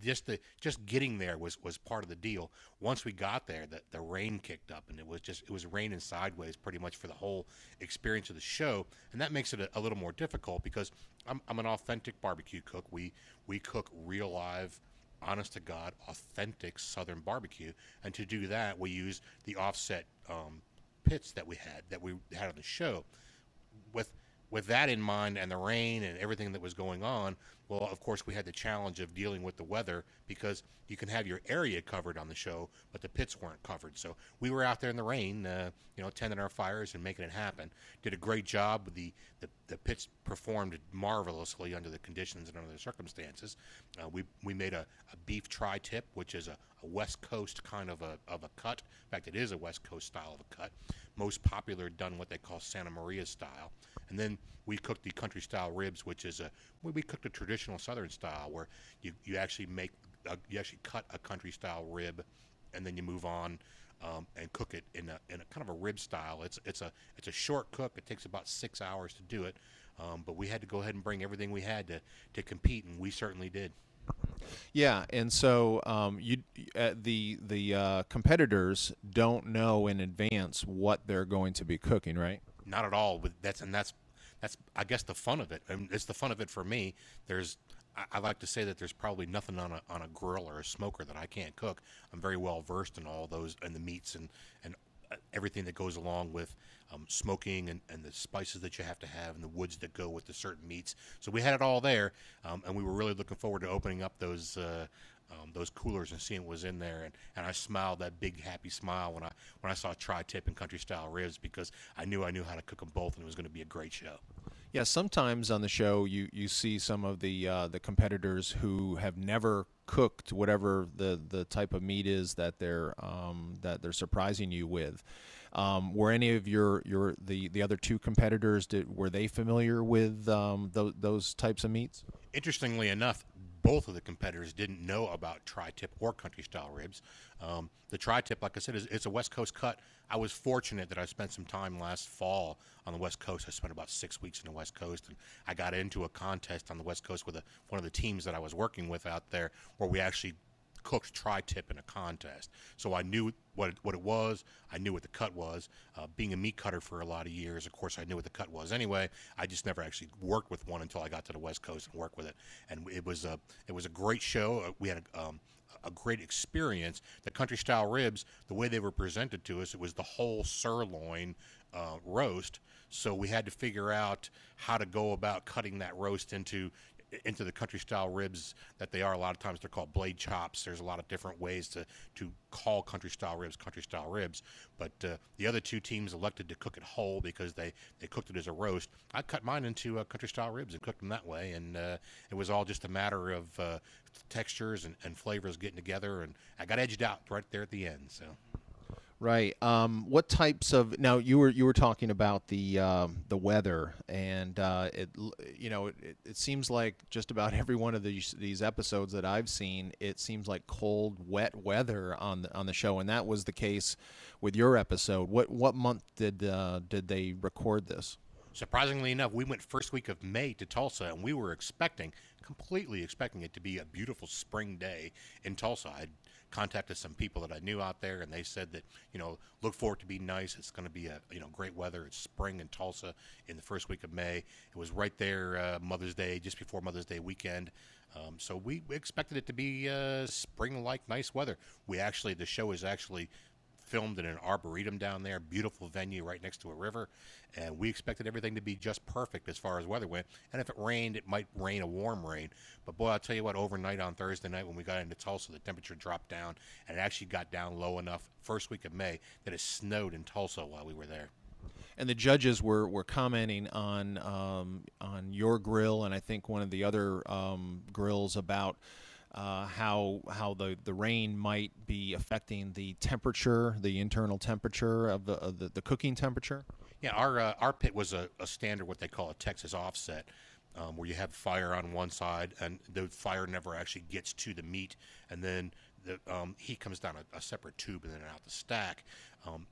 just getting there was part of the deal. Once we got there, the rain kicked up, and it was raining sideways pretty much for the whole experience of the show, and that makes it a little more difficult, because I'm an authentic barbecue cook. We cook real live, honest to God, authentic Southern barbecue, and to do that we use the offset pits that we had on the show. With that in mind, and the rain and everything that was going on, well, of course, we had the challenge of dealing with the weather, because you can have your area covered on the show, but the pits weren't covered. So we were out there in the rain, tending our fires and making it happen. Did a great job. The pits performed marvelously under the conditions and under the circumstances. We made a beef tri-tip, which is a West Coast kind of a cut. In fact, it is a West Coast style of a cut. Most popular done what they call Santa Maria style. And then we cooked the country style ribs, which is we cooked a traditional Southern style, where you actually cut a country style rib, and then you move on and cook it in a kind of a rib style. It's a short cook. It takes about 6 hours to do it, but we had to go ahead and bring everything we had to compete, and we certainly did. Yeah, and so the competitors don't know in advance what they're going to be cooking, right? Not at all. That's I guess the fun of it. And it's the fun of it for me. I like to say that there's probably nothing on a grill or a smoker that I can't cook. I'm very well versed in all those, and the meats and everything that goes along with smoking and the spices that you have to have, and the woods that go with the certain meats. So we had it all there, and we were really looking forward to opening up those coolers and seeing what was in there. And I smiled that big happy smile when I saw tri-tip and country style ribs, because I knew how to cook them both, and it was going to be a great show. Yeah, sometimes on the show you see some of the competitors who have never cooked whatever the type of meat is that they're surprising you with. Were any of the other two competitors, were they familiar with those types of meats? Interestingly enough, both of the competitors didn't know about tri-tip or country style ribs. The tri-tip, like I said, it's a West Coast cut. I was fortunate that I spent some time last fall on the West Coast. I spent about 6 weeks in the West Coast, and I got into a contest on the West Coast with one of the teams that I was working with out there, where we actually cooked tri-tip in a contest. So I knew what it was. I knew what the cut was. Being a meat cutter for a lot of years, of course, I knew what the cut was anyway. I just never actually worked with one until I got to the West Coast and worked with it. And it was a great show. We had a great experience. The country style ribs, the way they were presented to us, it was the whole sirloin roast. So we had to figure out how to go about cutting that roast into the country style ribs that they are. A lot of times they're called blade chops. There's a lot of different ways to call country style ribs. But the other two teams elected to cook it whole because they cooked it as a roast. I cut mine into country style ribs and cooked them that way, and it was all just a matter of textures and flavors getting together, and I got edged out right there at the end. So. Right. What types of now you were talking about the weather, and it seems like just about every one of these episodes that I've seen, it seems like cold, wet weather on the show, and that was the case with your episode. What month did they record this? Surprisingly enough, we went first week of May to Tulsa, and we were completely expecting it to be a beautiful spring day in Tulsa. I'd contacted some people that I knew out there, and they said that, look for it to be nice. It's going to be great weather. It's spring in Tulsa in the first week of May. It was right there Mother's Day, just before Mother's Day weekend. So we expected it to be spring-like nice weather. The show is actually filmed in an arboretum down there, beautiful venue right next to a river, and we expected everything to be just perfect as far as weather went. And if it rained, it might rain a warm rain. But boy, I'll tell you what, overnight on Thursday night when we got into Tulsa, the temperature dropped down, and it actually got down low enough first week of May that it snowed in Tulsa while we were there. And the judges were commenting on your grill, and I think one of the other grills about how the rain might be affecting the temperature, the internal temperature of the cooking temperature. Yeah, our pit was a standard, what they call a Texas offset, where you have fire on one side and the fire never actually gets to the meat, and then the heat comes down a separate tube and then out the stack.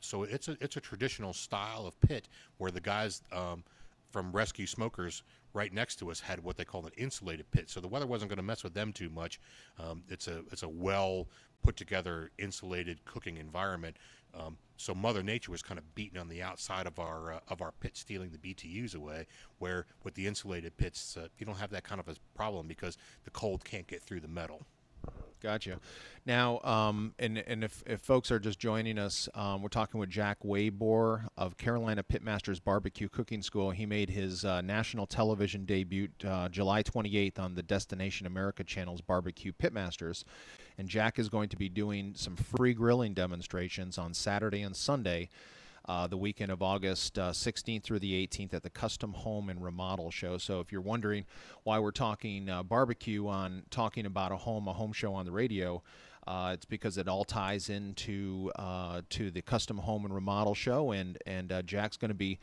So it's a traditional style of pit where the guys from Rescue Smokers right next to us had what they call an insulated pit, so the weather wasn't going to mess with them too much. It's a well put together insulated cooking environment. So Mother Nature was kind of beating on the outside of our pit, stealing the BTUs away. Where with the insulated pits, you don't have that kind of a problem because the cold can't get through the metal. Gotcha. Now, and if folks are just joining us, we're talking with Jack Waybor of Carolina Pitmasters Barbecue Cooking School. He made his national television debut July 28th on the Destination America channel's Barbecue Pitmasters. And Jack is going to be doing some free grilling demonstrations on Saturday and Sunday, the weekend of August 16th through the 18th at the Custom Home and Remodel Show. So if you're wondering why we're talking barbecue on talking about a home show on the radio, it's because it all ties into to the Custom Home and Remodel Show, and Jack's going to be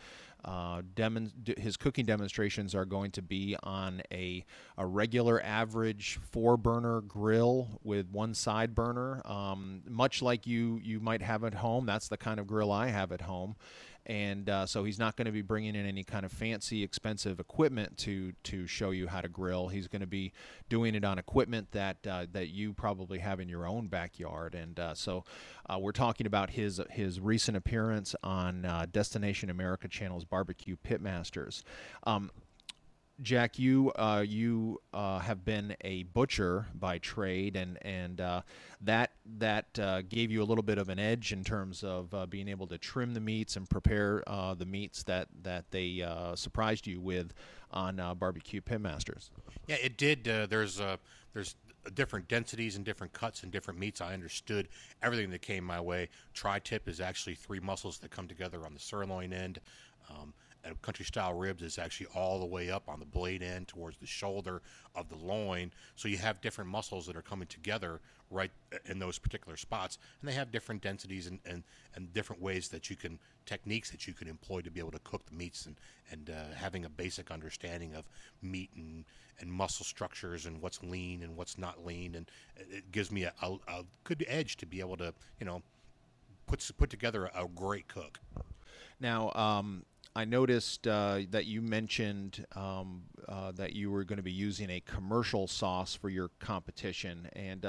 his cooking demonstrations are going to be on a regular average 4-burner grill with one side burner, much like you might have at home. That's the kind of grill I have at home. And so he's not going to be bringing in any kind of fancy, expensive equipment to show you how to grill. He's going to be doing it on equipment that you probably have in your own backyard. And so we're talking about his recent appearance on Destination America Channel's Barbecue Pitmasters. Jack, you have been a butcher by trade, and that gave you a little bit of an edge in terms of being able to trim the meats and prepare the meats that they surprised you with on Barbecue Pitmasters. Yeah, it did. There's different densities and different cuts and different meats. I understood everything that came my way. Tri-tip is actually 3 muscles that come together on the sirloin end. And country style ribs is actually all the way up on the blade end towards the shoulder of the loin. So you have different muscles that are coming together right in those particular spots, and they have different densities and different ways that techniques that you can employ to be able to cook the meats, and having a basic understanding of meat and muscle structures and what's lean and what's not lean, and it gives me a good edge to be able to put together a great cook. Now, I noticed that you mentioned that you were going to be using a commercial sauce for your competition, and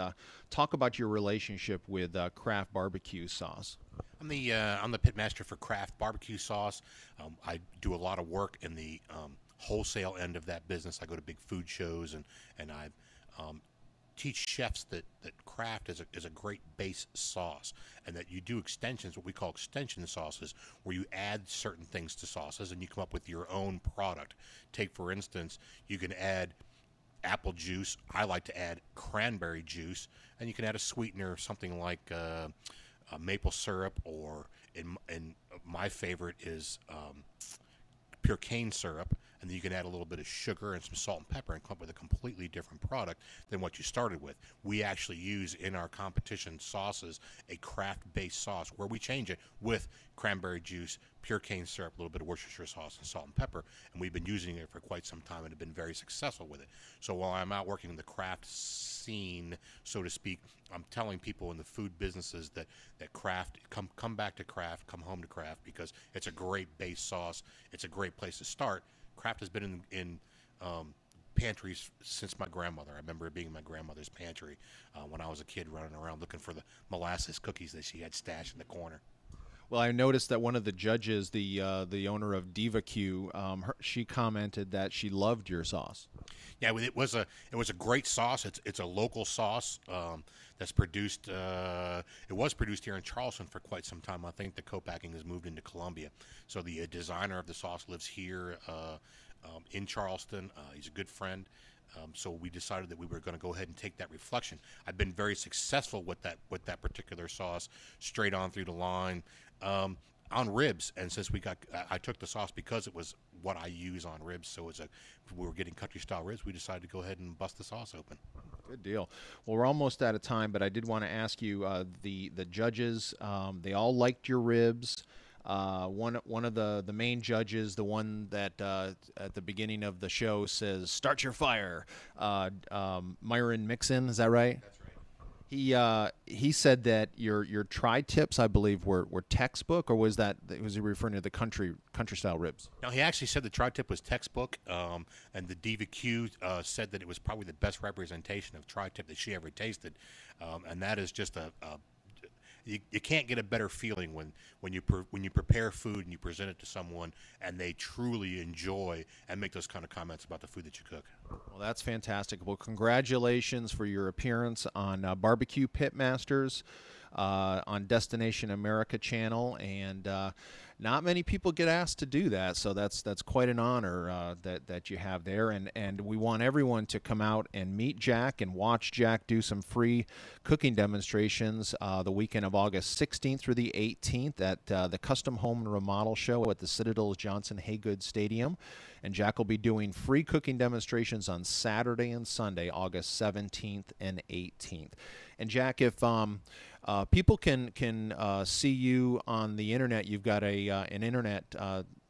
talk about your relationship with Kraft Barbecue Sauce. I'm the pitmaster for Kraft Barbecue Sauce. I do a lot of work in the wholesale end of that business. I go to big food shows, and I teach chefs that Kraft is a great base sauce, and that you do extensions, what we call extension sauces, where you add certain things to sauces and you come up with your own product. Take, for instance, you can add apple juice. I like to add cranberry juice, and you can add a sweetener, something like maple syrup, or in my favorite is pure cane syrup, and then you can add a little bit of sugar and some salt and pepper and come up with a completely different product than what you started with. We actually use in our competition sauces a Kraft-based sauce where we change it with cranberry juice, pure cane syrup, a little bit of Worcestershire sauce, and salt and pepper, and we've been using it for quite some time and have been very successful with it. So while I'm out working in the Kraft scene, so to speak, I'm telling people in the food businesses that Kraft, come back to Kraft, come home to Kraft, because it's a great base sauce. It's a great place to start. Kraft has been in pantries since my grandmother. I remember it being in my grandmother's pantry when I was a kid, running around looking for the molasses cookies that she had stashed in the corner. Well, I noticed that one of the judges, the owner of DivaQ, she commented that she loved your sauce. Yeah, it was a great sauce. It's a local sauce that's produced. It was produced here in Charleston for quite some time. I think the co-packing has moved into Columbia. So the designer of the sauce lives here in Charleston. He's a good friend. So we decided that we were going to go ahead and take that reflection. I've been very successful with that particular sauce, straight on through the line, on ribs. And since I took the sauce because it was what I use on ribs. So we were getting country style ribs. We decided to go ahead and bust the sauce open. Good deal. Well, we're almost out of time, but I did want to ask you, the judges, they all liked your ribs. One of the main judges, the one that at the beginning of the show says "Start your fire," Myron Mixon, is that right? That's right. He said that your tri-tips, I believe, were textbook, or was he referring to the country style ribs? No, he actually said the tri-tip was textbook, and the DivaQ said that it was probably the best representation of tri-tip that she ever tasted, and that is just you can't get a better feeling when you prepare food and you present it to someone and they truly enjoy and make those kind of comments about the food that you cook. Well, that's fantastic. Well, congratulations for your appearance on Barbecue Pitmasters on Destination America channel, and not many people get asked to do that, so that's quite an honor that you have there. And we want everyone to come out and meet Jack and watch Jack do some free cooking demonstrations the weekend of August 16th through the 18th at the Custom Home and Remodel Show at the Citadel Johnson Haygood Stadium. And Jack will be doing free cooking demonstrations on Saturday and Sunday, August 17th and 18th. And Jack, if people can see you on the internet, you've got an internet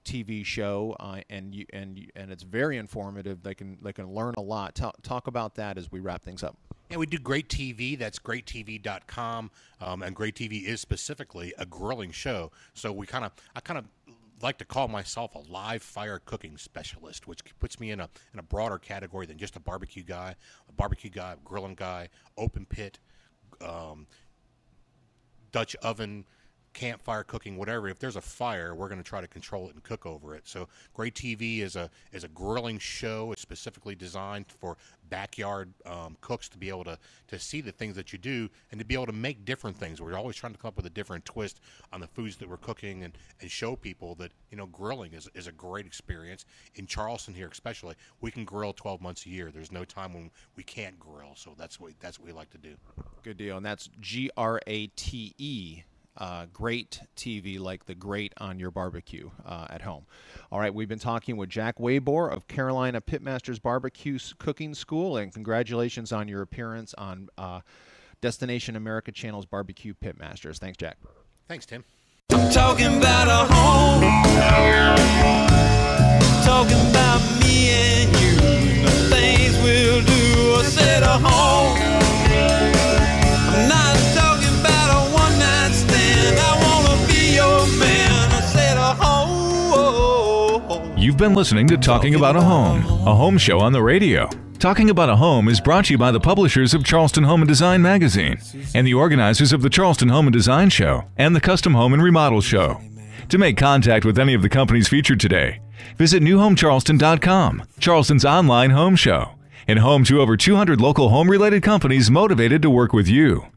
TV show, and it's very informative. They can learn a lot. Talk about that as we wrap things up. Yeah, we do Great TV. That's greattv.com, and Great TV is specifically a grilling show. So I kind of like to call myself a live fire cooking specialist, which puts me in a broader category than just a barbecue guy, a grilling guy, open pit, Dutch oven, campfire cooking, whatever. If there's a fire, we're going to try to control it and cook over it. So Great TV is a grilling show. It's specifically designed for backyard cooks to be able to see the things that you do and to be able to make different things. We're always trying to come up with a different twist on the foods that we're cooking and show people that, grilling is a great experience. In Charleston here especially, we can grill 12 months a year. There's no time when we can't grill, so that's what we like to do. Good deal. And that's GRATE. Great TV, like the grate on your barbecue at home. All right, we've been talking with Jack Wabor of Carolina Pitmasters Barbecue Cooking School, and congratulations on your appearance on Destination America Channel's Barbecue Pitmasters. Thanks, Jack. Thanks, Tim. I'm talking about a home, talking about me and you, the things we'll do. I said a home. I'm not talking about a one-night stand. I want to be your man. I said a home. You've been listening to Talking About a home show on the radio. Talking About a Home is brought to you by the publishers of Charleston Home and Design magazine and the organizers of the Charleston Home and Design Show and the Custom Home and Remodel Show. To make contact with any of the companies featured today, visit newhomecharleston.com, Charleston's online home show. and home to over 200 local home-related companies motivated to work with you.